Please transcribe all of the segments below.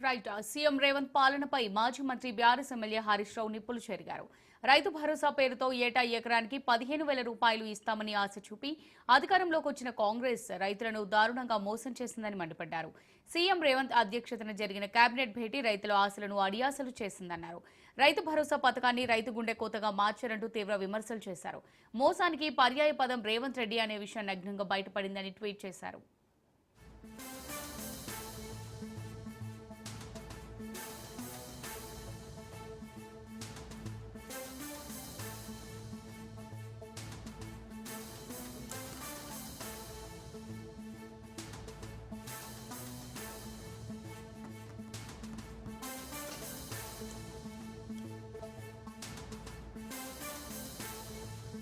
Right CM Revanth పాలనపై మాజీ మంత్రి బీఆర్ఎస్ ఎమ్మెల్యే హరీష్ రావు నిప్పులు చెరిగారు. రైతు భరోసా పేరుతో ఏటా ఎకరానికి 15,000 రూపాయలు ఇస్తామని ఆశ చూపి అధికారంలోకి వచ్చిన కాంగ్రెస్ రైతులను దారుణంగా మోసం చేసిందని మండిపడ్డారు. సీఎం రేవంత్ అధ్యక్షతన జరిగిన కేబినెట్ భేటీ రైతుల ఆశలను అడియాసలు చేసిందన్నారు. రైతు భరోసా పథకాన్ని రైతు గుండె కోతగా మార్చారంటూ తీవ్ర విమర్శలు చేశారు. మోసానికి పర్యాయ పదం రేవంత్ రెడ్డి అనే విషయం నగ్నంగా బయటపడిందని ట్వీట్ చేశారు.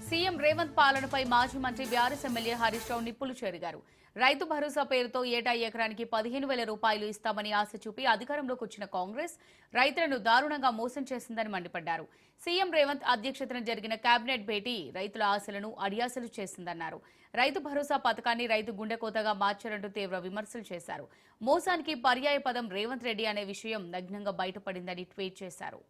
సీఎం రేవంత్ పాలనపై మాజీ మంత్రి బీఆర్ఎస్ ఎమ్మెల్యే హరీష్ రావు నిప్పులు చెరిగారు. రైతు భరోసా పేరుతో ఏటా ఎకరానికి 15,000 రూపాయలు ఇస్తామని ఆశ చూపి అధికారంలోకి వచ్చిన కాంగ్రెస్ రైతులను దారుణంగా మోసం చేసిందని మండిపడ్డారు. సీఎం రేవంత్ అధ్యక్షతన జరిగిన కేబినెట్ భేటీ రైతుల ఆశలను అడియాసలు చేసిందన్నారు. రైతు భరోసా పథకాన్ని రైతు గుండెకోతగా మార్చారంటూ తీవ్ర విమర్శలు చేశారు. మోసానికి పర్యాయ పదం రేవంత్ రెడ్డి అనే విషయం నగ్నంగా బయటపడిందని ట్వీట్ చేశారు.